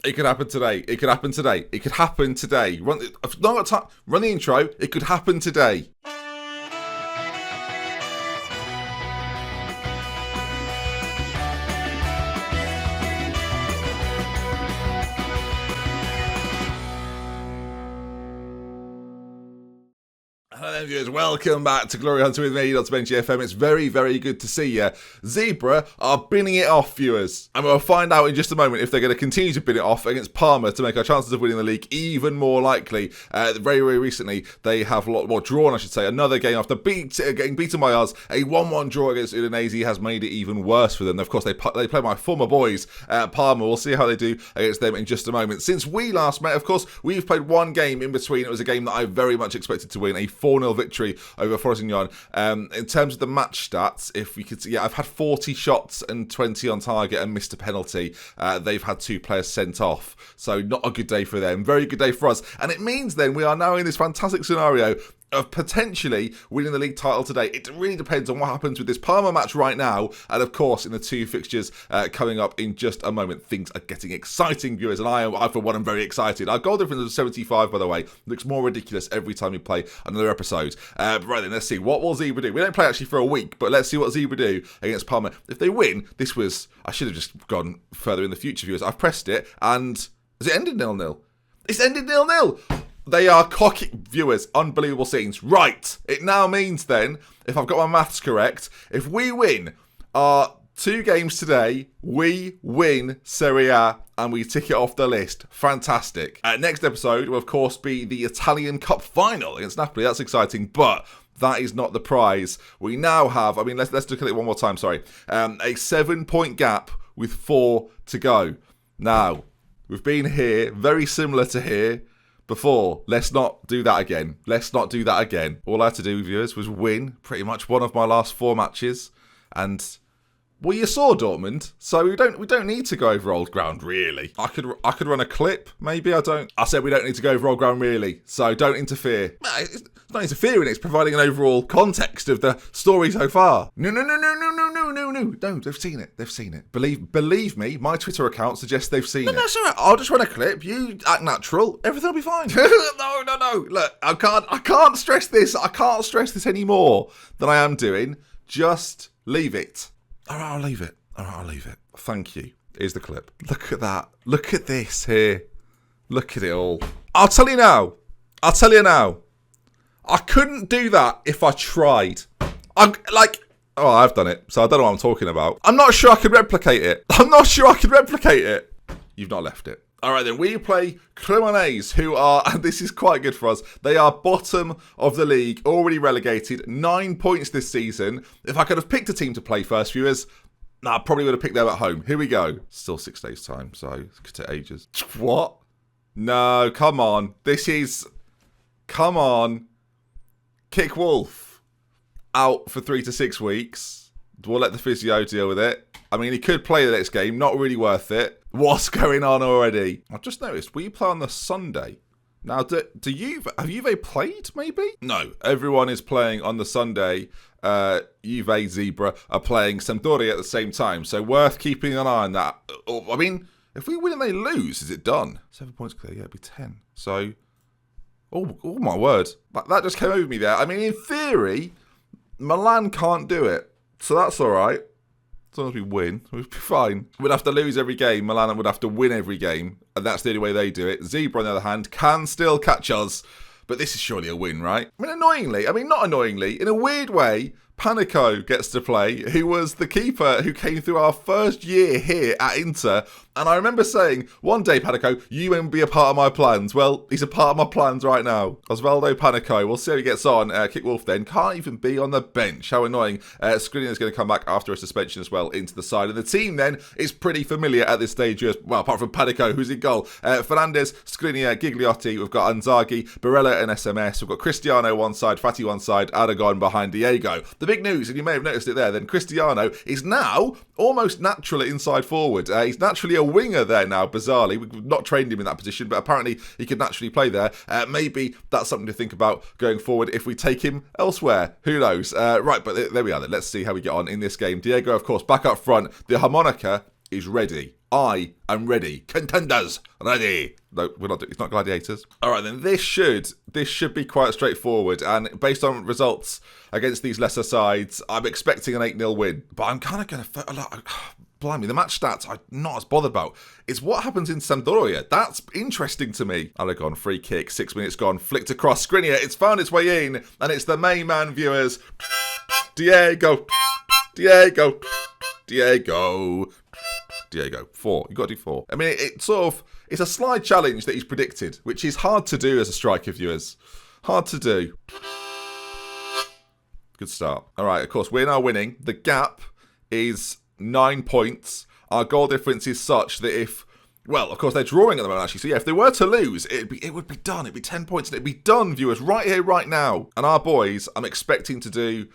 It could happen today. It could happen today. It could happen today. Run the intro. It could happen today. Hello viewers, welcome back to Glory Hunter with me, DoctorBenjyFM. It's very, very good to see you. Zebra are binning it off, viewers. And we'll find out in just a moment if they're going to continue to bin it off against Parma to make our chances of winning the league even more likely. Very, very recently, they have drawn, I should say, another game after getting beaten by us. A 1-1 draw against Udinese has made it even worse for them. Of course, they play my former boys, Parma. We'll see how they do against them in just a moment. Since we last met, of course, we've played one game in between. It was a game that I very much expected to win, a 4-0 victory over Frosinone. In terms of the match stats, if we could see, I've had 40 shots and 20 on target and missed a penalty. They've had 2 players sent off, so not a good day for them. Very good day for us, and it means then we are now in this fantastic scenario of potentially winning the league title today. It really depends on what happens with this Parma match right now, and of course in the 2 fixtures coming up in just a moment. Things are getting exciting, viewers, and I for one am very excited. Our goal difference of 75, by the way, looks more ridiculous every time we play another episode. Right then, let's see, what will Zebra do? We don't play actually for a week, but let's see what Zebra do against Parma. If they win, I should have just gone further in the future, viewers. I've pressed it, and has it ended 0-0? It's ended 0-0! They are cocky, viewers, unbelievable scenes. Right, it now means then, if I've got my maths correct, if we win our 2 games today, we win Serie A and we tick it off the list. Fantastic. Next episode will of course be the Italian Cup final against Napoli. That's exciting, but that is not the prize. We now have, let's look at it one more time, sorry. A 7-point gap with 4 to go. Now, we've been here, very similar to here, before. Let's not do that again. All I had to do, viewers, was win pretty much one of my last 4 matches. And, well, you saw Dortmund, so we don't need to go over old ground, really. I could run a clip, maybe. I said we don't need to go over old ground, really, so don't interfere. It's not interfering, it's providing an overall context of the story so far. No, they've seen it. Believe me, my Twitter account suggests they've seen it. No, it's alright, I'll just run a clip, you act natural, everything will be fine. No, look, I can't stress this any more than I am doing. Just leave it. Alright, I'll leave it. Thank you. Here's the clip. Look at that. Look at this here. Look at it all. I'll tell you now. I couldn't do that if I tried. I've done it, so I don't know what I'm talking about. I'm not sure I could replicate it. You've not left it. Alright then, we play Cremonese, who are, and this is quite good for us, they are bottom of the league, already relegated, 9 points this season. If I could have picked a team to play first, viewers, I probably would have picked them at home. Here we go. Still 6 days time, so it could take ages. What? No, come on. Come on. Kick Wolf. Out for 3 to 6 weeks. We'll let the physio deal with it. He could play the next game. Not really worth it. What's going on already? I've just noticed, we play on the Sunday. Now, have Juve played, maybe? No, everyone is playing on the Sunday. Juve, Zebra are playing Sampdoria at the same time, so worth keeping an eye on that. If we win and they lose, is it done? 7 points clear, it'd be 10. So, oh my word. That just came over me there. In theory, Milan can't do it, so that's all right. As long as we win, we'll be fine. We'd have to lose every game. Milan would have to win every game, and that's the only way they do it. Zebra, on the other hand, can still catch us, but this is surely a win, right? Not annoyingly, in a weird way, Panico gets to play, who was the keeper who came through our first year here at Inter. And I remember saying, one day, Panico, you won't be a part of my plans. Well, he's a part of my plans right now. Osvaldo Panico, we'll see how he gets on. Kick Wolf then, can't even be on the bench. How annoying. Skriniar is going to come back after a suspension as well into the side. And the team then is pretty familiar at this stage, well, apart from Panico, who's in goal. Fernandez, Skriniar, Gigliotti, we've got Inzaghi, Barella and SMS. We've got Cristiano one side, Fati one side, Aragon behind Diego. The big news, and you may have noticed it there, then Cristiano is now almost natural at inside forward. He's naturally a winger there now, bizarrely. We've not trained him in that position, but apparently he could naturally play there. Maybe that's something to think about going forward if we take him elsewhere. Who knows? Right, but there we are then. Let's see how we get on in this game. Diego, of course, back up front. The harmonica is ready. I am ready. Contenders, ready. No, we're not. It's not gladiators. All right, then this should be quite straightforward. And based on results against these lesser sides, I'm expecting an 8-0 win. But I'm kind of going to... Blimey, the match stats I'm not as bothered about. It's what happens in Sampdoria. That's interesting to me. Aragon, free kick, 6 minutes gone, flicked across. Skriniar, it's found its way in, and it's the main man, viewers. Diego. 4. You've got to do 4. I mean, it's a slide challenge that he's predicted, which is hard to do as a striker, viewers. Hard to do. Good start. All right, of course, we're now winning. The gap is 9 points. Our goal difference is such that if... Well, of course, they're drawing at the moment, actually. So, yeah, if they were to lose, it would be done. It'd be 10 points, and it'd be done, viewers, right here, right now. And our boys, I'm expecting to do...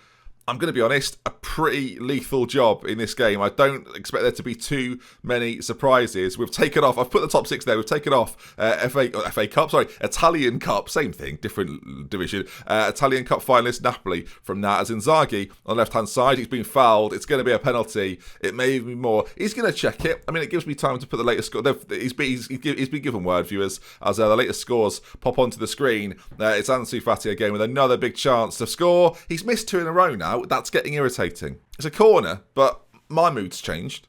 I'm going to be honest, a pretty lethal job in this game. I don't expect there to be too many surprises. We've taken off, I've put the top 6 there, we've taken off Italian Cup, same thing, different division. Italian Cup finalist Napoli from that, as Inzaghi on the left-hand side. He's been fouled. It's going to be a penalty. It may even be more. He's going to check it. I mean, it gives me time to put the latest score. He's been given word, viewers, as the latest scores pop onto the screen. It's Ansu Fati again with another big chance to score. He's missed 2 in a row now. That's getting irritating. It's a corner, but my mood's changed.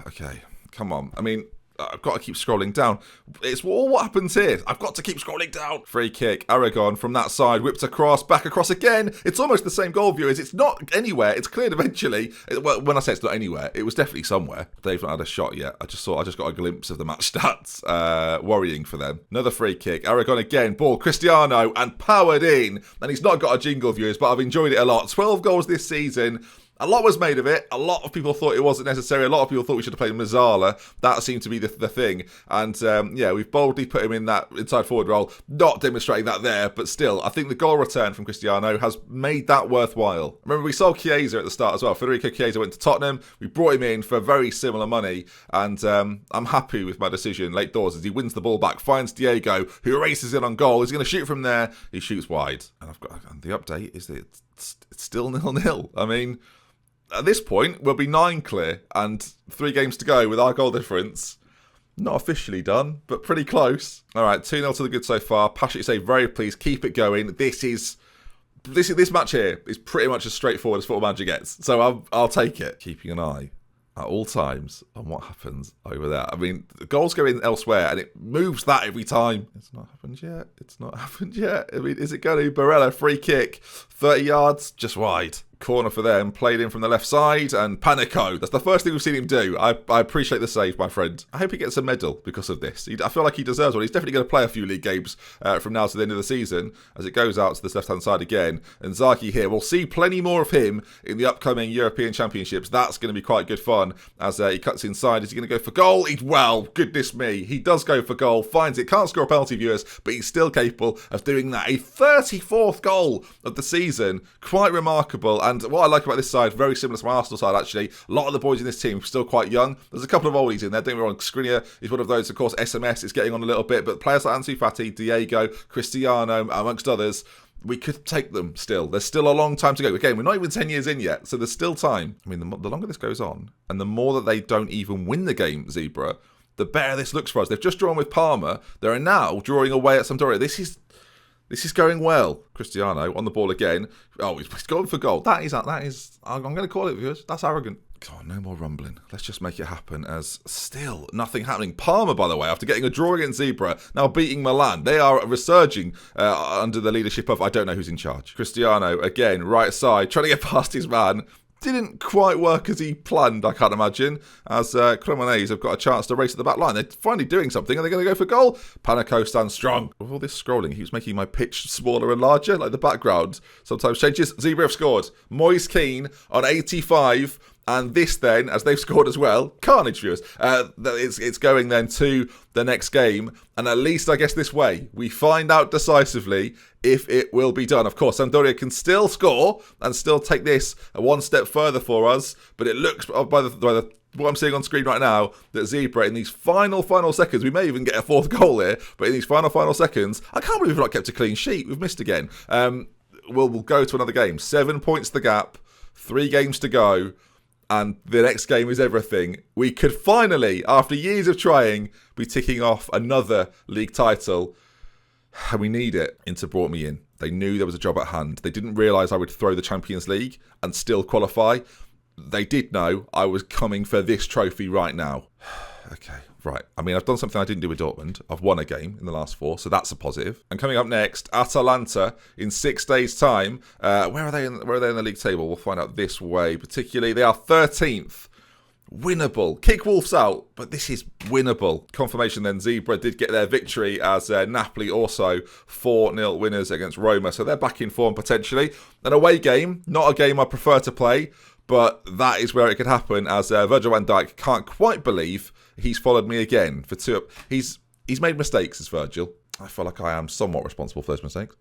Okay, come on. I mean, I've got to keep scrolling down. It's all what happens here. I've got to keep scrolling down. Free kick. Aragon from that side. Whipped across. Back across again. It's almost the same goal, viewers. It's not anywhere. It's cleared eventually. Well, when I say it's not anywhere, it was definitely somewhere. They've not had a shot yet. I just got a glimpse of the match stats. Worrying for them. Another free kick. Aragon again. Ball. Cristiano. And powered in. And he's not got a jingle, viewers, but I've enjoyed it a lot. 12 goals this season. A lot was made of it. A lot of people thought it wasn't necessary. A lot of people thought we should have played Mazzala. That seemed to be the thing. And, yeah, we've boldly put him in that inside forward role. Not demonstrating that there, but still, I think the goal return from Cristiano has made that worthwhile. Remember, we sold Chiesa at the start as well. Federico Chiesa went to Tottenham. We brought him in for very similar money. And I'm happy with my decision late doors as he wins the ball back, finds Diego, who races in on goal. He's going to shoot from there. He shoots wide. And the update is that it's still 0-0. I mean... At this point, we'll be 9 clear and 3 games to go with our goal difference. Not officially done, but pretty close. All right, 2-0 to the good so far. Passionate say, very pleased. Keep it going. This match here is pretty much as straightforward as Football Manager gets. So I'll take it. Keeping an eye at all times on what happens over there. I mean, the goals go in elsewhere and it moves that every time. It's not happened yet. I mean, is it going to? Barella, free kick, 30 yards, just wide. Corner for them, played in from the left side, and Panico. That's the first thing we've seen him do. I appreciate the save, my friend. I hope he gets a medal because of this. I feel like he deserves one. He's definitely going to play a few league games from now to the end of the season as it goes out to this left-hand side again. And Zaki here. We'll see plenty more of him in the upcoming European Championships. That's going to be quite good fun as he cuts inside. Is he going to go for goal? Well, goodness me. He does go for goal, finds it. Can't score a penalty, viewers, but he's still capable of doing that. A 34th goal of the season. Quite remarkable. And what I like about this side, very similar to my Arsenal side, actually. A lot of the boys in this team are still quite young. There's a couple of oldies in there. Don't get me wrong. Skriniar is one of those. Of course, SMS is getting on a little bit. But players like Ansu Fati, Diego, Cristiano, amongst others, we could take them still. There's still a long time to go. Again, we're not even 10 years in yet, so there's still time. I mean, the longer this goes on, and the more that they don't even win the game, Zebra, the better this looks for us. They've just drawn with Parma. They are now drawing away at Sampdoria. This is going well. Cristiano on the ball again. Oh, he's going for goal. That is. I'm going to call it, viewers. That's arrogant. Come on, no more rumbling. Let's just make it happen as still nothing happening. Parma, by the way, after getting a draw against Zebra, now beating Milan. They are resurging under the leadership of, I don't know who's in charge. Cristiano, again, right side, trying to get past his man. Didn't quite work as he planned, I can't imagine, as Cremonese have got a chance to race at the back line. They're finally doing something. Are they going to go for goal? Panico stands strong. With all this scrolling, he was making my pitch smaller and larger, like the background sometimes changes. Zebra have scored. Moise Keane on 85. And this then, as they've scored as well, carnage, viewers. It's going then to the next game. And at least, I guess, this way, we find out decisively if it will be done. Of course, Sampdoria can still score and still take this one step further for us. But it looks, by the what I'm seeing on screen right now, that Zebra, in these final seconds, we may even get a 4th goal here, but in these final seconds, I can't believe we've not kept a clean sheet. We've missed again. We'll go to another game. 7 points the gap, 3 games to go. and the next game is everything. We could finally, after years of trying, be ticking off another league title. And we need it. Inter brought me in. They knew there was a job at hand. They didn't realise I would throw the Champions League and still qualify. They did know I was coming for this trophy right now. Okay, right. I mean, I've done something I didn't do with Dortmund. I've won a game in the last 4, so that's a positive. And coming up next, Atalanta in 6 days' time. Where are they in the league table? We'll find out this way. Particularly, they are 13th. Winnable. Kick Wolves out, but this is winnable. Confirmation then, Zebra did get their victory as Napoli also 4-0 winners against Roma. So they're back in form potentially. An away game, not a game I prefer to play, but that is where it could happen as Virgil van Dijk can't quite believe he's followed me again for 2. He's made mistakes as Virgil. I feel like I am somewhat responsible for those mistakes.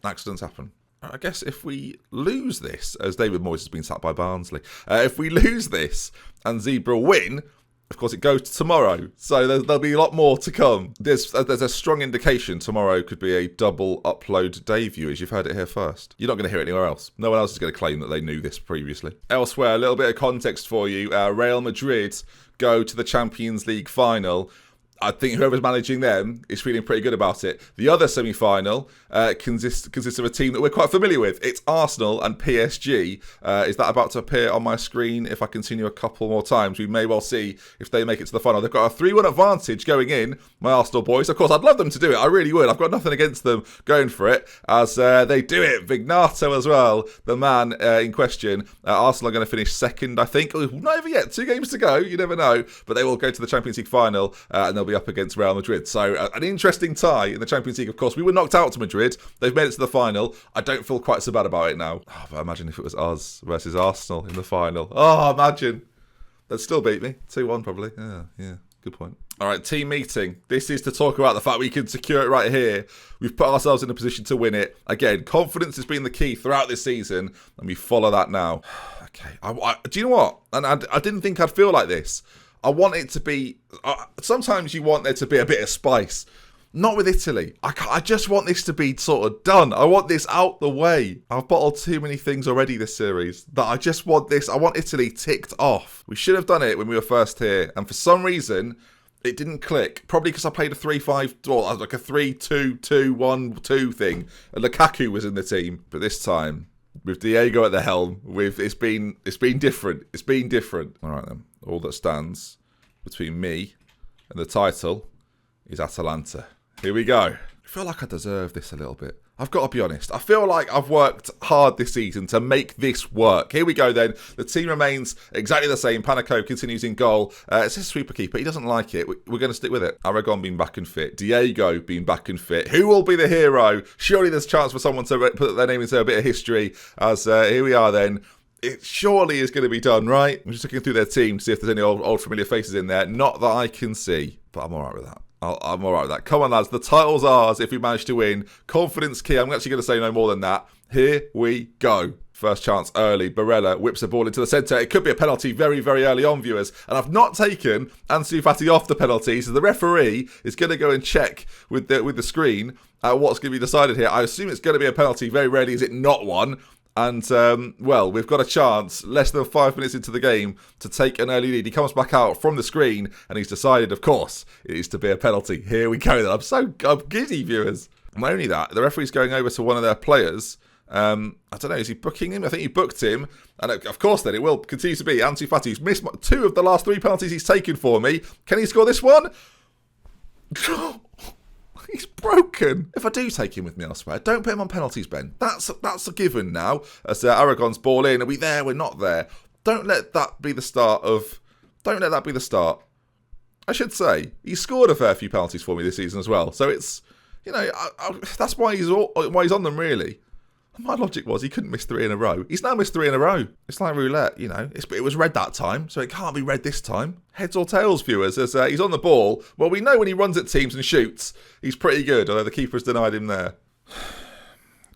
Accidents happen. I guess if we lose this, as David Moyes has been sacked by Barnsley, if we lose this and Zebra win, of course it goes to tomorrow. So there'll be a lot more to come. There's a strong indication tomorrow could be a double upload day, viewers. You've heard it here first. You're not going to hear it anywhere else. No one else is going to claim that they knew this previously. Elsewhere, a little bit of context for you. Real Madrid go to the Champions League final. I think whoever's managing them is feeling pretty good about it. The other semi-final consists of a team that we're quite familiar with. It's Arsenal and PSG. Is that about to appear on my screen? If I continue a couple more times, we may well see if they make it to the final. They've got a 3-1 advantage going in, my Arsenal boys. Of course, I'd love them to do it. I really would. I've got nothing against them going for it, as they do it. Vignato as well, the man in question. Arsenal are going to finish second, I think. Not even yet. 2 games to go. You never know. But they will go to the Champions League final, and they'll be up against Real Madrid. So an interesting tie in the Champions League. Of course, we were knocked out to Madrid. They've made it to the final. I don't feel quite so bad about it now. Oh, but imagine if it was us versus Arsenal in the final. Oh, imagine. They'd still beat me. 2-1 probably. Yeah. Good point. All right, team meeting. This is to talk about the fact we can secure it right here. We've put ourselves in a position to win it. Again, confidence has been the key throughout this season, and we follow that now. Okay. Do you know what? And I didn't think I'd feel like this. I want it to be... sometimes you want there to be a bit of spice. Not with Italy. I just want this to be sort of done. I want this out the way. I've bottled too many things already this series that I just want this. I want Italy ticked off. We should have done it when we were first here. And for some reason, it didn't click. Probably because I played a 3-5... or like a 3-2-2-1-2 thing. And Lukaku was in the team. But this time, with Diego at the helm, it's been different. It's been different. All right then. All that stands between me and the title is Atalanta. Here we go. I feel like I deserve this a little bit. I've got to be honest. I feel like I've worked hard this season to make this work. Here we go then. The team remains exactly the same. Panico continues in goal. It's a sweeper keeper. He doesn't like it. We're going to stick with it. Aragon being back and fit. Diego being back and fit. Who will be the hero? Surely there's a chance for someone to put their name into a bit of history. As here we are then. It surely is going to be done, right? I'm just looking through their team to see if there's any old familiar faces in there. Not that I can see, but I'm all right with that. I'm all right with that. Come on, lads. The title's ours if we manage to win. Confidence key. I'm actually going to say no more than that. Here we go. First chance early. Barella whips the ball into the centre. It could be a penalty very, very early on, viewers. And I've not taken Ansu Fati off the penalty, so the referee is going to go and check with the screen what's going to be decided here. I assume it's going to be a penalty. Very rarely is it not one. And, well, we've got a chance, less than 5 minutes into the game, to take an early lead. He comes back out from the screen, and he's decided, of course, it is to be a penalty. Here we go. I'm giddy, viewers. Not only that, the referee's going over to one of their players. I don't know, is he booking him? I think he booked him. And, of course, then, it will continue to be Ansu Fati, who's missed 2 of the last 3 penalties he's taken for me. Can he score this one? He's broken. If I do take him with me elsewhere, don't put him on penalties, Ben. That's a given now. As Aragon's ball in, are we there? We're not there. Don't let that be the start. I should say, he scored a fair few penalties for me this season as well. So it's, that's why he's on them, really. My logic was he couldn't miss 3 in a row. He's now missed 3 in a row. It's like roulette, it was red that time, so it can't be red this time. Heads or tails, viewers, as he's on the ball. Well, we know when he runs at teams and shoots, he's pretty good, although the keeper's denied him there.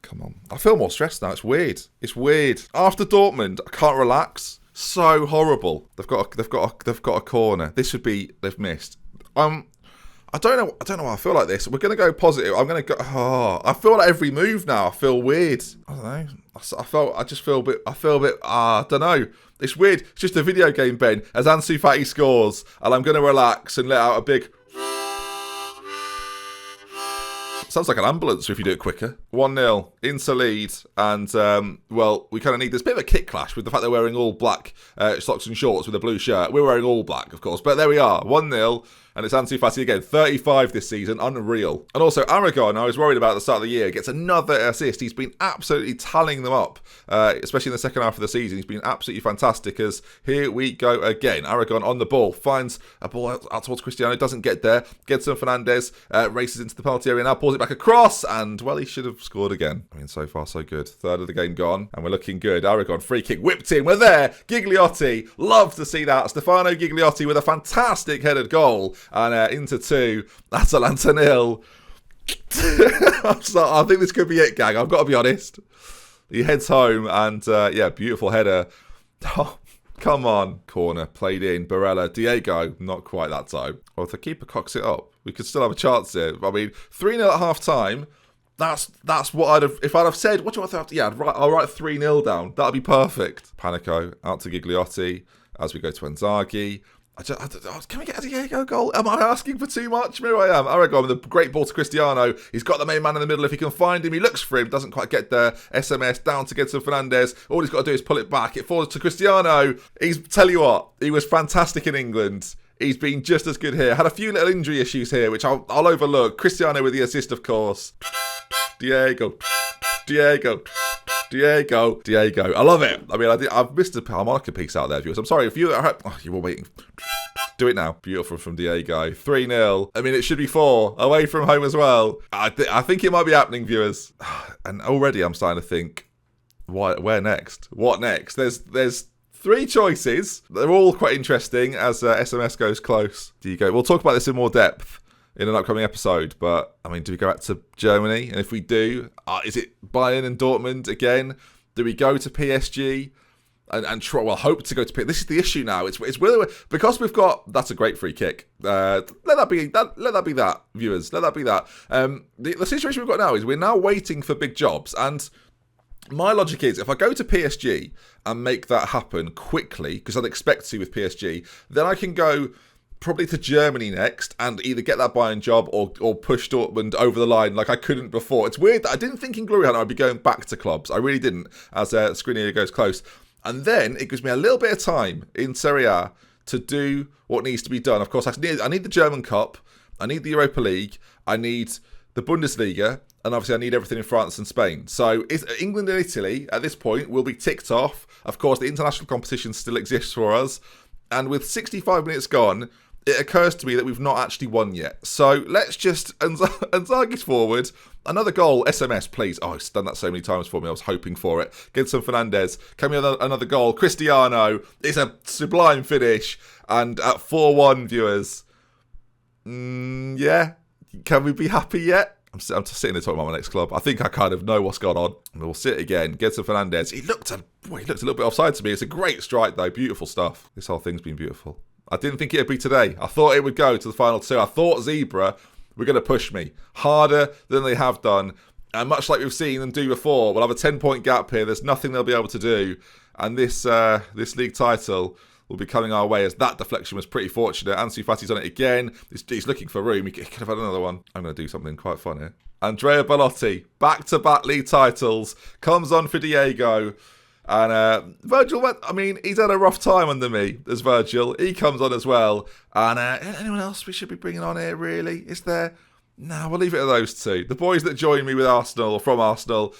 Come on. I feel more stressed now. It's weird. After Dortmund, I can't relax. So horrible. They've got a corner. This would be... They've missed. I don't know why I feel like this. We're going to go positive. I'm going to go... Oh, I feel like every move now. I feel weird. I don't know. I don't know. It's weird. It's just a video game, Ben. As Ansu Fati scores, and I'm going to relax and let out a big... Sounds like an ambulance if you do it quicker. 1-0 into lead, and well, we kind of need this bit of a kick clash with the fact they're wearing all black socks and shorts with a blue shirt. We're wearing all black, of course, but there we are. 1-0. And it's Ansu Fati again, 35 this season, unreal. And also Aragon, I was worried about at the start of the year, gets another assist. He's been absolutely tallying them up, especially in the second half of the season. He's been absolutely fantastic as here we go again. Aragon on the ball, finds a ball out towards Cristiano, doesn't get there. Gedson Fernandez races into the penalty area now, pulls it back across, and well, he should have scored again. I mean, so far so good. Third of the game gone, and we're looking good. Aragon, free kick, whipped in, we're there. Gigliotti, love to see that. Stefano Gigliotti with a fantastic headed goal. And into 2, Atalanta 0. I think this could be it, gang. I've got to be honest. He heads home and, yeah, beautiful header. Oh, come on. Corner, played in. Barella, Diego, not quite that time. Well, if the keeper cocks it up, we could still have a chance here. I mean, 3-0 at half-time. That's what I'd have... If I'd have said, what do you want to have? Yeah, I'll write 3-0 down. That'd be perfect. Panico, out to Gigliotti as we go to Inzaghi. Can we get a Diego goal? Am I asking for too much? Maybe I am. Aragon with a great ball to Cristiano. He's got the main man in the middle. If he can find him, he looks for him. Doesn't quite get there. SMS down to Gedson Fernandez. All he's got to do is pull it back. It falls to Cristiano. Tell you what, he was fantastic in England. He's been just as good here. Had a few little injury issues here, which I'll overlook. Cristiano with the assist, of course. Diego. I love it. I mean, I've missed a harmonica piece out there, viewers. I'm sorry if you you were waiting. Do it now. Beautiful from Diego. 3-0. I mean, it should be 4 away from home as well. I think it might be happening, viewers. And already I'm starting to think, where next? What next? There's 3 choices. They're all quite interesting as SMS goes close. Diego. We'll talk about this in more depth in an upcoming episode, but I mean, do we go back to Germany? And if we do, is it Bayern and Dortmund again? Do we go to PSG and try? Well, hope to go to PSG. This is the issue now. It's because we've got. That's a great free kick. Let that be that, viewers. Let that be that. The situation we've got now is we're now waiting for big jobs, and my logic is if I go to PSG and make that happen quickly, because I'd expect to with PSG, then I can go probably to Germany next and either get that Bayern job or push Dortmund over the line like I couldn't before. It's weird that I didn't think in Glory Hunter I'd be going back to clubs. I really didn't, as Skriniar goes close. And then it gives me a little bit of time in Serie A to do what needs to be done. Of course, I need the German Cup, I need the Europa League, I need the Bundesliga, and obviously I need everything in France and Spain. So England and Italy, at this point, will be ticked off. Of course, the international competition still exists for us. And with 65 minutes gone, it occurs to me that we've not actually won yet. So let's just... Inzaghi's forward. Another goal. SMS, please. Oh, he's done that so many times for me. I was hoping for it. Gedson Fernandez. Can we have another goal? Cristiano. It's a sublime finish. And at 4-1, viewers. Yeah. Can we be happy yet? I'm just sitting there talking about my next club. I think I kind of know what's gone on. And we'll sit again. Gedson Fernandez. He looked a little bit offside to me. It's a great strike, though. Beautiful stuff. This whole thing's been beautiful. I didn't think it would be today. I thought it would go to the final 2. I thought Zebra were going to push me harder than they have done. And much like we've seen them do before, we'll have a 10-point gap here. There's nothing they'll be able to do. And this league title will be coming our way as that deflection was pretty fortunate. Ansu Fati's on it again. He's looking for room. He could have had another one. I'm going to do something quite fun here. Andrea Belotti, back-to-back league titles, comes on for Diego. And Virgil, he's had a rough time under me as Virgil. He comes on as well. And anyone else we should be bringing on here, really? Is there? No, we'll leave it at those 2. The boys that join me with Arsenal, or from Arsenal.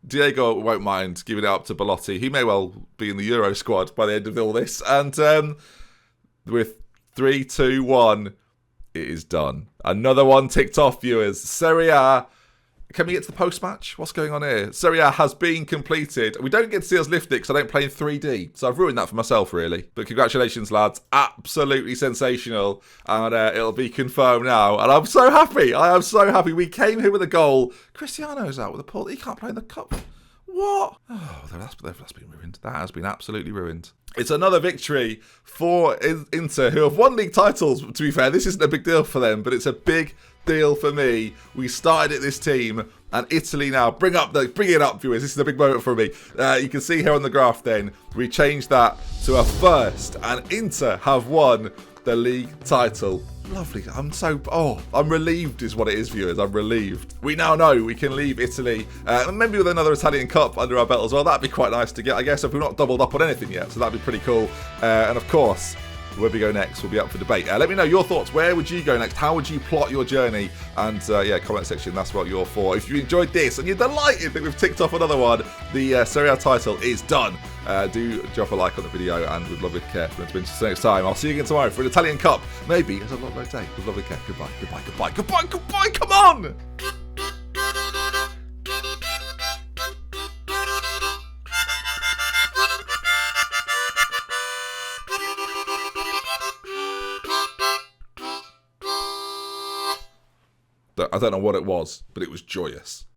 Diego won't mind giving it up to Belotti. He may well be in the Euro squad by the end of all this. And with 3, 2, 1, it is done. Another one ticked off, viewers. Serie A. Can we get to the post-match? What's going on here? Serie A has been completed. We don't get to see us lift it because I don't play in 3D. So I've ruined that for myself, really. But congratulations, lads. Absolutely sensational. And it'll be confirmed now. And I'm so happy. I am so happy. We came here with a goal. Cristiano's out with a pull. He can't play in the cup. What? Oh, that's been ruined. That has been absolutely ruined. It's another victory for Inter, who have won league titles, to be fair. This isn't a big deal for them, but it's a big deal for me. We started at this team, and Italy now, bring it up, viewers. This is a big moment for me. You can see here on the graph then, we changed that to a first, and Inter have won the league title. Lovely. I'm relieved is what it is, viewers. I'm relieved. We now know we can leave Italy, maybe with another Italian Cup under our belt as well. That'd be quite nice to get, I guess, if we've not doubled up on anything yet. So that'd be pretty cool. And of course, where we go next will be up for debate. Let me know your thoughts. Where would you go next? How would you plot your journey? And yeah, comment section, that's what you're for. If you enjoyed this and you're delighted that we've ticked off another one, the Serie A title is done. Do drop a like on the video, and we'd love it care for it to be until next time. I'll see you again tomorrow for an Italian Cup. Maybe it's a long day. We'd love it care. Goodbye, goodbye, goodbye, goodbye, goodbye. Come on! I don't know what it was, but it was joyous.